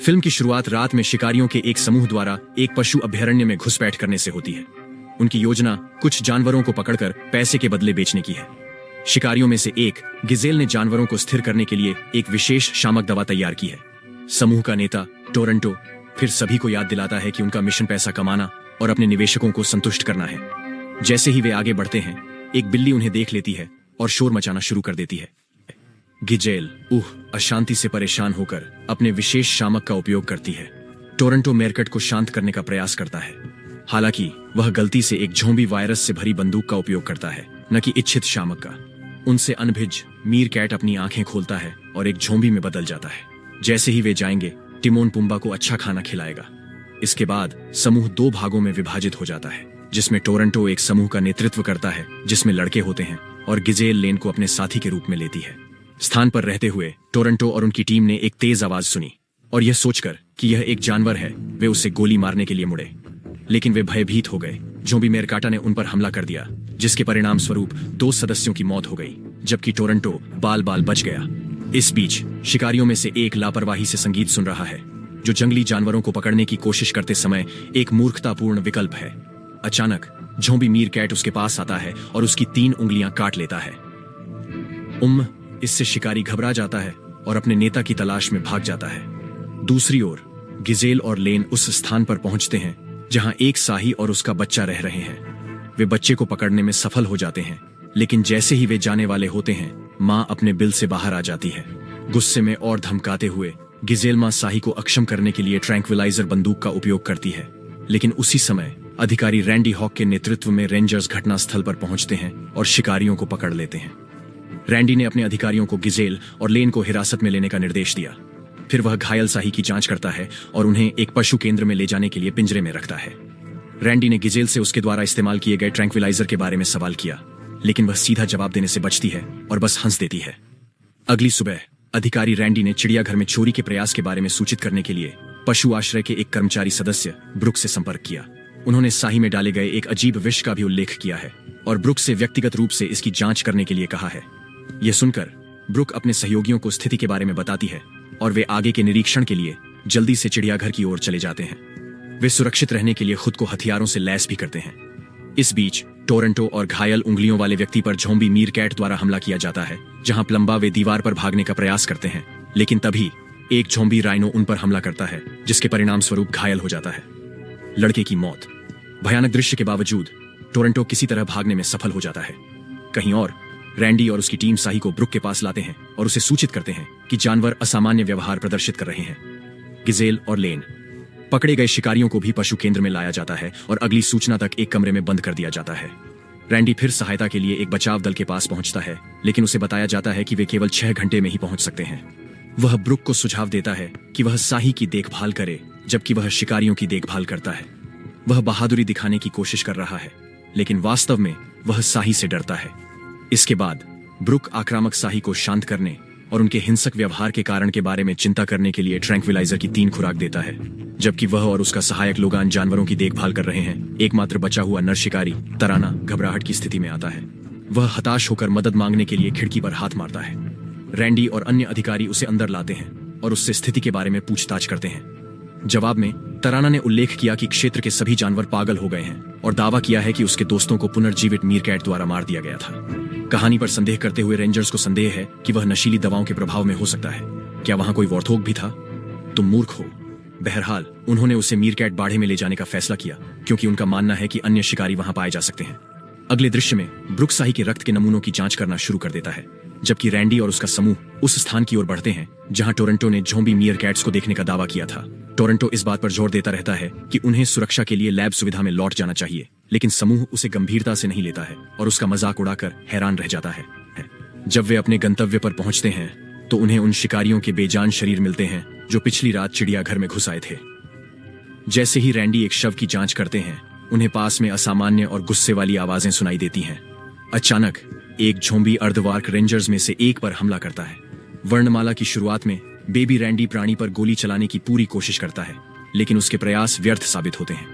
Film की शुरुआत रात में शिकारियों के एक समूह द्वारा एक पशु अभयारण्य में घुसपैठ करने से होती है। उनकी योजना कुछ जानवरों को पकड़कर पैसे के बदले बेचने की है। शिकारियों में से एक गिजेल ने जानवरों को स्थिर करने के लिए एक विशेष शामक दवा तैयार की है। समूह का नेता टोरंटो फिर सभी को याद दिलाता है कि उनका मिशन पैसा कमाना और अपने निवेशकों को संतुष्ट करना है। जैसे ही वे आगे बढ़ते हैं, एक बिल्ली उन्हें देख लेती है और शोर मचाना शुरू कर देती है। गिजेल अशांति से परेशान होकर अपने विशेष शामक का उपयोग करती है। टोरंटो मेरकट को शांत करने का प्रयास करता है, हालांकि वह गलती से एक ज़ॉम्बी वायरस से भरी बंदूक का उपयोग करता है, न कि इच्छित शामक का। उनसे अनभिज मीरकैट अपनी आंखें खोलता है और एक ज़ॉम्बी में बदल जाता है। जैसे ही वे जाएंगे, टिमोन पुम्बा को अच्छा खाना खिलाएगा। इसके बाद समूह दो भागों में विभाजित हो जाता है, जिसमें टोरंटो एक समूह का नेतृत्व करता है जिसमें लड़के होते हैं, और गिजेल लेन को अपने साथी के रूप में लेती है। स्थान पर रहते हुए टोरंटो और उनकी टीम ने एक तेज आवाज सुनी, और यह सोचकर कि यह एक जानवर है, वे उसे गोली मारने के लिए मुड़े। लेकिन वे भयभीत हो गए। ज़ॉम्बी मेरकाटा ने उन पर हमला कर दिया, जिसके परिणाम स्वरूप 2 सदस्यों की मौत हो गई, जबकि टोरंटो बाल बाल बच गया। इस बीच शिकारियों में से एक लापरवाही से संगीत सुन रहा है, जो जंगली जानवरों को पकड़ने की कोशिश करते समय एक मूर्खतापूर्ण विकल्प है। अचानक ज़ॉम्बी मीरकैट उसके पास आता है और उसकी 3 उंगलियां काट लेता है। इससे शिकारी घबरा जाता है और अपने नेता की तलाश में भाग जाता है। दूसरी ओर गिजेल और लेन उस स्थान पर पहुंचते हैं जहां एक शाही और उसका बच्चा रह रहे हैं। वे बच्चे को पकड़ने में सफल हो जाते हैं, लेकिन जैसे ही वे जाने वाले होते हैं, मां अपने बिल से बाहर आ जाती है। गुस्से में और धमकाते हुए गिजेल मां शाही को अक्षम करने के लिए ट्रैंक्विलाइजर बंदूक का उपयोग करती है। लेकिन उसी समय अधिकारी रैंडी हॉक के नेतृत्व में रेंजर्स घटनास्थल पर पहुंचते हैं और शिकारियों को पकड़ लेते हैं। रैंडी ने अपने अधिकारियों को गिजेल और लेन को हिरासत में लेने का निर्देश दिया। फिर वह घायल शाही की जांच करता है और उन्हें एक पशु केंद्र में ले जाने के लिए पिंजरे में रखता है। रैंडी ने गिजेल से उसके द्वारा इस्तेमाल किए गए ट्रैंक्विलाइजर के बारे में सवाल किया, लेकिन वह सीधा जवाब देने से बचती है और बस हंस देती है। अगली सुबह अधिकारी रैंडी ने चिड़ियाघर में चोरी के प्रयास के बारे में सूचित करने के लिए पशु आश्रय के एक कर्मचारी सदस्य ब्रुक से संपर्क किया। उन्होंने शाही में डाले गए एक अजीब विष का भी उल्लेख किया है और ब्रुक से व्यक्तिगत रूप से इसकी जांच करने के लिए कहा है। यह सुनकर ब्रुक अपने सहयोगियों को स्थिति के बारे में बताती है और वे आगे के निरीक्षण के लिए जल्दी से चिड़ियाघर की ओर चले जाते हैं। वे सुरक्षित रहने के लिए खुद को हथियारों से लैस भी करते हैं। इस बीच टोरंटो और घायल उंगलियों वाले व्यक्ति पर ज़ॉम्बी मीरकैट द्वारा हमला किया जाता है। जहां प्लम्बा वे दीवार पर भागने का प्रयास करते हैं, लेकिन तभी एक ज़ॉम्बी राइनो उन पर हमला करता है, जिसके परिणाम स्वरूप घायल हो जाता है। लड़के की मौत। भयानक दृश्य के बावजूद टोरंटो किसी तरह भागने में सफल हो जाता है। कहीं और रैंडी और उसकी टीम शाही को ब्रुक के पास लाते हैं और उसे सूचित करते हैं कि जानवर असामान्य व्यवहार प्रदर्शित कर रहे हैं। गिजेल और लेन पकड़े गए शिकारियों को भी पशु केंद्र में लाया जाता है और अगली सूचना तक एक कमरे में बंद कर दिया जाता है। रैंडी फिर सहायता के लिए एक बचाव दल के पास पहुंचता है, लेकिन उसे बताया जाता है कि वे केवल 6 घंटे में ही पहुंच सकते हैं। वह ब्रुक को सुझाव देता है कि वह शाही की देखभाल करे, जबकि वह शिकारियों की देखभाल करता है। वह बहादुरी दिखाने की कोशिश कर रहा है, लेकिन वास्तव में वह शाही से डरता है। इसके बाद ब्रुक आक्रामक शाही को शांत करने और उनके हिंसक व्यवहार के कारण के बारे में चिंता करने के लिए ट्रैंक्विलाइजर की 3 खुराक देता है, जबकि वह और उसका सहायक लोगान जानवरों की देखभाल कर रहे हैं। एकमात्र बचा हुआ नर शिकारी तराना घबराहट की स्थिति में आता है। वह हताश होकर मदद मांगने के लिए खिड़की पर हाथ मारता है। रैंडी और अन्य अधिकारी उसे अंदर लाते हैं और उससे स्थिति के बारे में पूछताछ करते हैं। जवाब में तराना ने उल्लेख किया कि क्षेत्र के सभी जानवर पागल हो गए हैं और दावा किया है कि उसके दोस्तों को पुनर्जीवित मीरकैट द्वारा मार दिया गया था। कहानी पर संदेह करते हुए रेंजर्स को संदेह है कि वह नशीली दवाओं के प्रभाव में हो सकता है। क्या वहां कोई वॉर्थोग भी था? तुम मूर्ख हो। बहरहाल उन्होंने उसे मीरकैट बाड़े में ले जाने का फैसला किया, क्योंकि उनका मानना है कि अन्य शिकारी वहां पाए जा सकते हैं। अगले दृश्य में ब्रुक शाही के रक्त के नमूनों की जांच करना शुरू कर देता है, जबकि रैंडी और उसका समूह उस स्थान की ओर बढ़ते हैं जहां टोरंटो ने ज़ॉम्बी मीरकैट्स को देखने का दावा किया था। टोरंटो इस बात पर जोर देता रहता है कि उन्हें सुरक्षा के लिए लैब सुविधा में लौट जाना चाहिए, लेकिन समूह उसे गंभीरता से नहीं लेता है और उसका मजाक उड़ाकर हैरान रह जाता है। जब वे अपने गंतव्य पर पहुंचते हैं तो उन्हें उन शिकारियों के बेजान शरीर मिलते हैं जो पिछली रात चिड़ियाघर में घुस आए थे। जैसे ही रैंडी एक शव की जांच करते हैं, उन्हें पास में असामान्य और गुस्से वाली आवाजें सुनाई देती हैं। अचानक एक ज़ॉम्बी अर्धवार्क रेंजर्स में से एक पर हमला करता है। वर्णमाला की शुरुआत में बेबी रैंडी प्राणी पर गोली चलाने की पूरी कोशिश करता है, लेकिन उसके प्रयास व्यर्थ साबित होते हैं।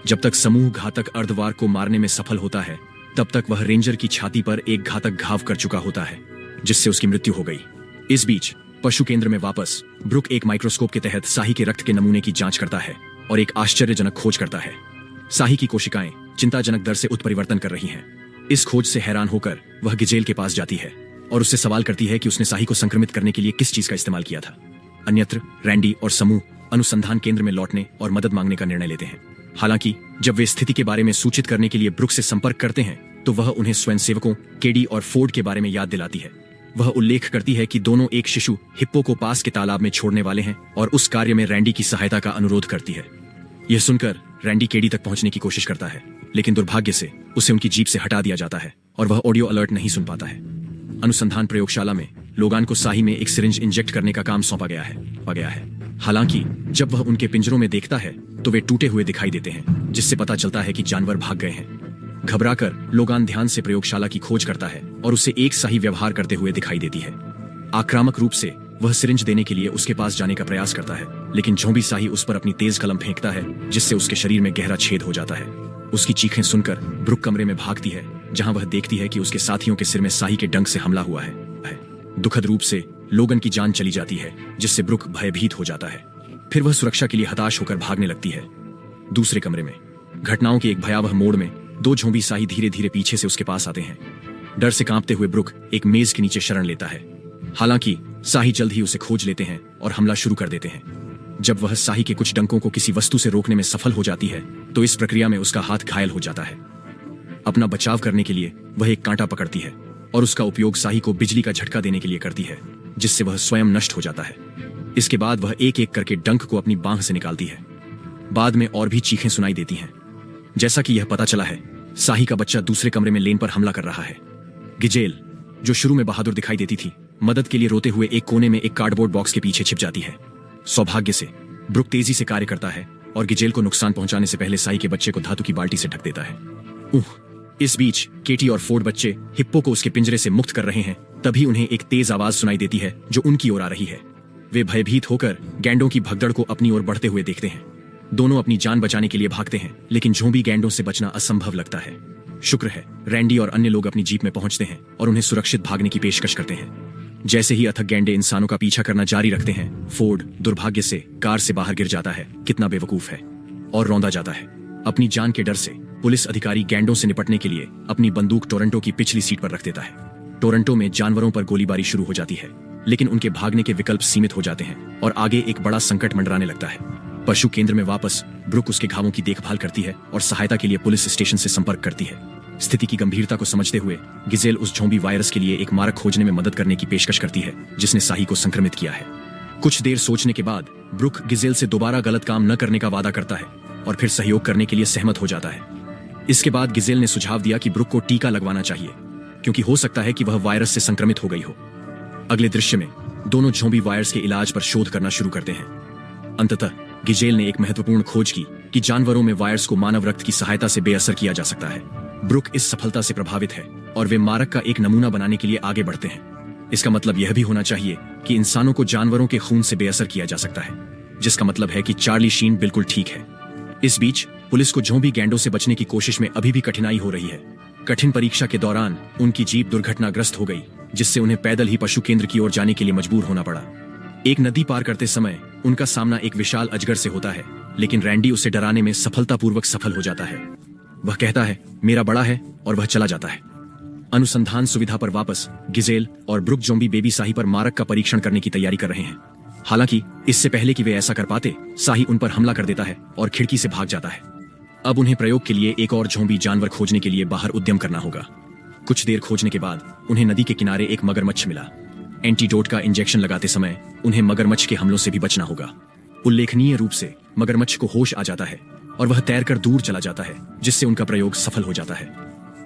जब तक समूह घातक अर्धवार्क को मारने में सफल होता है, तब तक वह रेंजर की छाती पर एक घातक घाव कर चुका होता है, जिससे उसकी मृत्यु हो गई। इस बीच पशु केंद्र में वापस ब्रुक एक माइक्रोस्कोप के तहत साही के रक्त के नमूने की जांच करता है और एक आश्चर्यजनक खोज करता है। साही की कोशिकाएं चिंताजनक दर से उत्परिवर्तन कर रही हैं। इस खोज से हैरान होकर वह गिजेल के पास जाती है और उससे सवाल करती है कि उसने साही को संक्रमित करने के लिए किस चीज का इस्तेमाल किया था। अन्यत्र रैंडी और समूह अनुसंधान केंद्र में लौटने और मदद मांगने का निर्णय लेते हैं। हालांकि जब वे स्थिति के बारे में सूचित करने के लिए ब्रुक से संपर्क करते हैं तो वह उन्हें स्वयंसेवकों केडी और फोर्ड के बारे में याद दिलाती है। वह उल्लेख करती है कि दोनों एक शिशु हिप्पो को पास के तालाब में छोड़ने वाले हैं और उस कार्य में रैंडी की सहायता का अनुरोध करती है। यह सुनकर रैंडी केडी तक पहुंचने की कोशिश करता है, लेकिन दुर्भाग्य से उसे उनकी जीप से हटा दिया जाता है और वह ऑडियो अलर्ट नहीं सुन पाता है। अनुसंधान प्रयोगशाला में लोगान को साही में एक सिरिंज इंजेक्ट करने का काम सौंपा गया है। हालांकि जब वह उनके पिंजरों में देखता है तो वे टूटे हुए दिखाई देते हैं, जिससे पता चलता है कि जानवर भाग गए हैं। घबराकर लोगान ध्यान से प्रयोगशाला की खोज करता है और उसे एक सही व्यवहार करते हुए दिखाई देती है। आक्रामक रूप से वह सिरिंज देने के लिए उसके पास जाने का प्रयास करता है, लेकिन झोंबी साही उस पर अपनी तेज कलम फेंकता है, जिससे उसके शरीर में गहरा छेद हो जाता है। उसकी चीखें सुनकर ब्रुक कमरे में भागती है, जहां वह देखती है कि उसके साथियों के सिर में साही के डंक से हमला हुआ है। दुखद रूप से लोगन की जान चली जाती है, जिससे ब्रुक भयभीत हो जाता है। फिर वह सुरक्षा के लिए हताश होकर भागने लगती है। दूसरे कमरे में घटनाओं के एक भयावह मोड़ में दो झोंबी साही धीरे धीरे पीछे से उसके पास आते हैं। डर से कांपते हुए ब्रुक एक मेज के नीचे शरण लेता है। हालांकि साही जल्द ही उसे खोज लेते हैं और हमला शुरू कर देते हैं। जब वह साही के कुछ डंकों को किसी वस्तु से रोकने में सफल हो जाती है तो इस प्रक्रिया में उसका हाथ घायल हो जाता है। अपना बचाव करने के लिए वह एक कांटा पकड़ती है और उसका उपयोग साही को बिजली का झटका देने के लिए करती है, जिससे वह स्वयं नष्ट हो जाता है। इसके बाद वह एक एक करके डंक को अपनी बांह से निकालती है। बाद में और भी चीखें सुनाई देती हैं। जैसा कि यह पता चला है, साही का बच्चा दूसरे कमरे में लेन पर हमला कर रहा है। गिजेल, जो शुरू में बहादुर दिखाई देती थी, मदद के लिए रोते हुए एक कोने में एक कार्डबोर्ड बॉक्स के पीछे छिप जाती है। सौभाग्य से ब्रुक तेजी से कार्य करता है और गिजेल को नुकसान पहुंचाने से पहले साही के बच्चे को धातु की बाल्टी से ढक देता है। इस बीच केटी और फोर्ड बच्चे हिप्पो को उसके पिंजरे से मुक्त कर रहे हैं। तभी उन्हें एक तेज आवाज सुनाई देती है जो उनकी ओर आ रही है। वे भयभीत होकर गैंडों की भगदड़ को अपनी ओर बढ़ते हुए देखते हैं। दोनों अपनी जान बचाने के लिए भागते हैं, लेकिन झोंबी गैंडों से बचना असंभव लगता है। शुक्र है रैंडी और अन्य लोग अपनी जीप में पहुंचते हैं और उन्हें सुरक्षित भागने की पेशकश करते हैं। जैसे ही अथक गैंडे इंसानों का पीछा करना जारी रखते हैं, फोर्ड दुर्भाग्य से कार से बाहर गिर जाता है, कितना बेवकूफ है, और रौंदा जाता है। अपनी जान के डर से पुलिस अधिकारी गैंडों से निपटने के लिए अपनी बंदूक टोरंटो की पिछली सीट पर रख देता है। टोरंटो में जानवरों पर गोलीबारी शुरू हो जाती है, लेकिन उनके भागने के विकल्प सीमित हो जाते हैं और आगे एक बड़ा संकट मंडराने लगता है। पशु केंद्र में वापस ब्रुक उसके घावों की देखभाल करती है और सहायता के लिए पुलिस स्टेशन से संपर्क करती है। स्थिति की गंभीरता को समझते हुए गिजेल उस झोंबी वायरस के लिए एक मारक खोजने में मदद करने की पेशकश करती है, जिसने साही को संक्रमित किया है। कुछ देर सोचने के बाद ब्रुक गिजेल से दोबारा गलत काम न करने का वादा करता है और फिर सहयोग करने के लिए सहमत हो जाता है। इसके बाद गिजेल ने सुझाव दिया कि ब्रुक को टीका लगवाना चाहिए, क्योंकि हो सकता है कि वह वायरस से संक्रमित हो गई हो। अगले दृश्य में दोनों झोंबी वायरस के इलाज पर शोध करना शुरू करते हैं। अंततः गिजेल ने एक महत्वपूर्ण खोज की कि जानवरों में वायरस को मानव रक्त की सहायता से बेअसर किया जा सकता है। ब्रुक इस सफलता से प्रभावित है और वे मारक का एक नमूना बनाने के लिए आगे बढ़ते हैं। इसका मतलब यह भी होना चाहिए कि इंसानों को जानवरों के खून से बेअसर किया जा सकता है, जिसका मतलब है कि चार्ली शीन बिल्कुल ठीक है। इस बीच पुलिस को झोंबी गैंडों से बचने की कोशिश में अभी भी कठिनाई हो रही है। कठिन परीक्षा के दौरान उनकी जीप दुर्घटनाग्रस्त हो गई, जिससे उन्हें पैदल ही पशु केंद्र की ओर जाने के लिए मजबूर होना पड़ा। एक नदी पार करते समय उनका सामना एक विशाल अजगर से होता है, लेकिन रैंडी उसे डराने में सफलतापूर्वक सफल हो जाता है। वह कहता है, मेरा बड़ा है, और वह चला जाता है। अनुसंधान सुविधा पर वापस गिजेल और ब्रुक ज़ॉम्बी बेबी साही पर मारक का परीक्षण करने की तैयारी कर रहे हैं। हालांकि इससे पहले कि वे ऐसा कर पाते, साही उन पर हमला कर देता है और खिड़की से भाग जाता है। अब उन्हें प्रयोग के लिए एक और ज़ॉम्बी जानवर खोजने के लिए बाहर उद्यम करना होगा। कुछ देर खोजने के बाद उन्हें नदी के किनारे एक मगरमच्छ मिला। एंटीडोट का इंजेक्शन लगाते समय उन्हें मगरमच्छ के हमलों से भी बचना होगा। उल्लेखनीय रूप से मगरमच्छ को होश आ जाता है और वह तैरकर दूर चला जाता है, जिससे उनका प्रयोग सफल हो जाता है।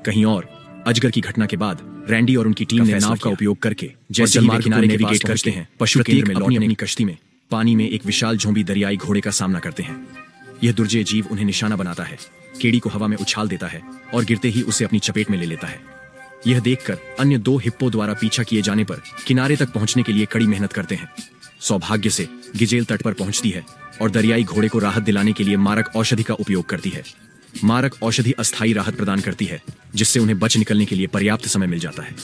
कहीं और अजगर की घटना के बाद रैंडी और उनकी टीम ने नाव का उपयोग करके जैसे ही वे किनारे नेविगेट करते हैं, पशु केंद्र में लौटने अपनी कश्ती में पानी में एक विशाल ज़ॉम्बी दरियाई घोड़े का सामना करते हैं। यह दुर्जय जीव उन्हें निशाना बनाता है, केडी को हवा में उछाल देता है और गिरते ही उसे अपनी चपेट में ले लेता है। यह देखकर अन्य दो हिप्पो द्वारा पीछा किए जाने पर किनारे तक पहुंचने के लिए कड़ी मेहनत करते हैं। सौभाग्य से गिजेल तट पर पहुंचती है और दरियाई घोड़े को राहत दिलाने के लिए मारक औषधि का उपयोग करती है। मारक औषधि अस्थायी राहत प्रदान करती है, जिससे उन्हें बच निकलने के लिए पर्याप्त समय मिल जाता है।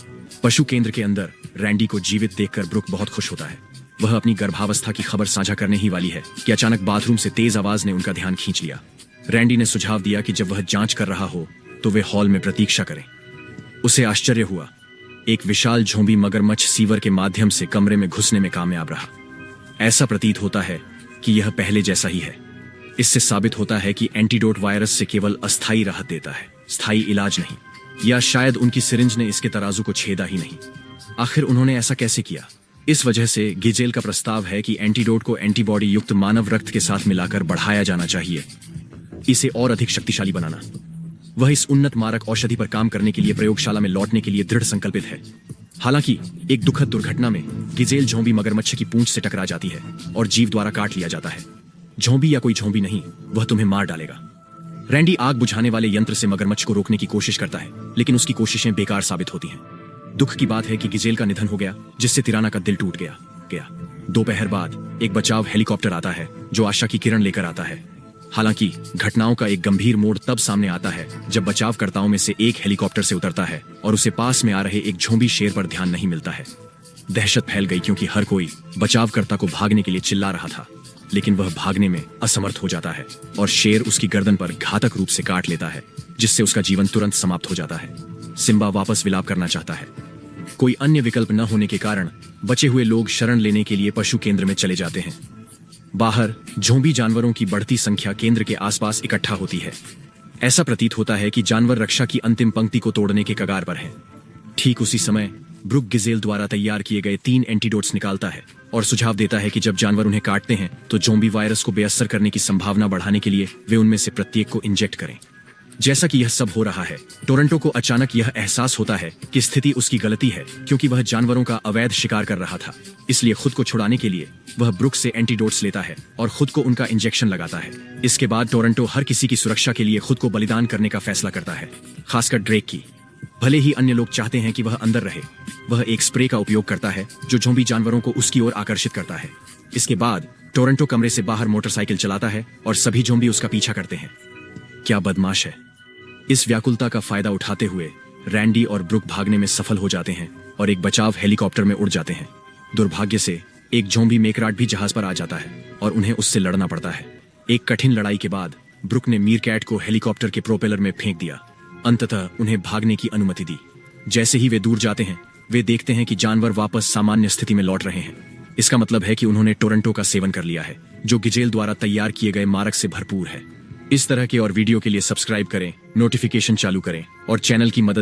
पशु केंद्र के अंदर रैंडी को जीवित देखकर ब्रुक बहुत खुश होता है। वह अपनी गर्भावस्था की खबर साझा करने ही वाली है कि अचानक बाथरूम से तेज आवाज ने उनका ध्यान खींच लिया। रैंडी ने सुझाव दिया कि जब वह जांच कर रहा हो तो वे हॉल में प्रतीक्षा करें। उसे आश्चर्य हुआ, एक विशाल झोंबी मगरमच्छ सीवर के माध्यम से कमरे में घुसने में कामयाब रहा। ऐसा प्रतीत होता है कि यह पहले जैसा ही है। इससे साबित होता है कि एंटीडोट वायरस से केवल अस्थायी राहत देता है, स्थायी इलाज नहीं। या शायद उनकी सिरिंज ने इसके तराजू को छेदा ही नहीं। आखिर उन्होंने ऐसा कैसे किया? इस वजह से गिजेल का प्रस्ताव है कि एंटीडोट को एंटीबॉडी युक्त मानव रक्त के साथ मिलाकर बढ़ाया जाना चाहिए, इसे और अधिक शक्तिशाली बनाना। वह इस उन्नत मारक औषधि पर काम करने के लिए प्रयोगशाला में लौटने के लिए दृढ़ संकल्पित है। हालांकि एक दुखद दुर्घटना में गिजेल झोंबी मगरमच्छ की पूंछ से टकरा जाती है और जीव द्वारा काट लिया जाता है। झोंबी या कोई झोंबी नहीं, वह तुम्हें मार डालेगा। रैंडी आग बुझाने वाले यंत्र से मगरमच्छ को रोकने की कोशिश करता है, लेकिन उसकी कोशिशें बेकार साबित होती हैं। दुख की बात है कि गिजेल का निधन हो गया, जिससे तिराना का दिल टूट गया। दोपहर बाद एक बचाव हेलीकॉप्टर आता है जो आशा की किरण लेकर आता है। हालांकि घटनाओं का एक गंभीर मोड़ तब सामने आता है जब बचावकर्ताओं में से एक हेलीकॉप्टर से उतरता है और उसे पास में आ रहे एक झोंबी शेर पर ध्यान नहीं मिलता है। दहशत फैल गई क्योंकि हर कोई बचावकर्ता को भागने के लिए चिल्ला रहा था, लेकिन वह भागने में असमर्थ हो जाता है और शेर उसकी गर्दन पर घातक रूप से काट लेता है, जिससे उसका जीवन तुरंत समाप्त हो जाता है। सिम्बा वापस विलाप करना चाहता है। कोई अन्य विकल्प न होने के कारण बचे हुए लोग शरण लेने के लिए पशु केंद्र में चले जाते हैं। बाहर झोंबी जानवरों की बढ़ती संख्या केंद्र के आसपास इकट्ठा होती है। ऐसा प्रतीत होता है कि जानवर रक्षा की अंतिम पंक्ति को तोड़ने के कगार पर हैं। ठीक उसी समय ब्रुक गिजेल द्वारा तैयार किए गए 3 एंटीडोट्स निकालता है और सुझाव देता है कि जब जानवर उन्हें काटते हैं तो ज़ोंबी वायरस को बेअसर करने की संभावना बढ़ाने के लिए वे उनमें से प्रत्येक को इंजेक्ट करें। जैसा कि यह सब हो रहा है, टोरंटो को अचानक यह एहसास होता है कि स्थिति उसकी गलती है, क्योंकि वह जानवरों का अवैध शिकार कर रहा था। इसलिए खुद को छुड़ाने के लिए वह ब्रुक से एंटीडोट्स लेता है और खुद को उनका इंजेक्शन लगाता है। इसके बाद टोरंटो हर किसी की सुरक्षा के लिए खुद को बलिदान करने का फैसला करता है, खासकर ड्रेक की। भले ही अन्य लोग चाहते हैं कि वह अंदर रहे, वह एक स्प्रे का उपयोग करता है जो ज़ोंबी जानवरों को उसकी ओर आकर्षित करता है। इसके बाद टोरंटो कमरे से बाहर मोटरसाइकिल चलाता है और सभी ज़ोंबी उसका पीछा करते हैं। क्या बदमाश है। इस व्याकुलता का फायदा उठाते हुए रैंडी और ब्रुक भागने में सफल हो जाते हैं और एक बचाव हेलीकॉप्टर में उड़ जाते हैं। दुर्भाग्य से एक ज़ोंबी मेकराट भी जहाज पर आ जाता है और उन्हें उससे लड़ना पड़ता है। एक कठिन लड़ाई के बाद ब्रुक ने मीरकैट को हेलीकॉप्टर के प्रोपेलर में फेंक दिया। अंततः उन्हें भागने की अनुमति दी। जैसे ही वे दूर जाते हैं, वे देखते हैं कि जानवर वापस सामान्य स्थिति में लौट रहे हैं। इसका मतलब है कि उन्होंने टोरंटो का सेवन कर लिया है, जो गिजेल द्वारा तैयार किए गए मारक से भरपूर है। इस तरह के और वीडियो के लिए सब्सक्राइब करें, नोटिफिकेशन चालू करें और चैनल की मदद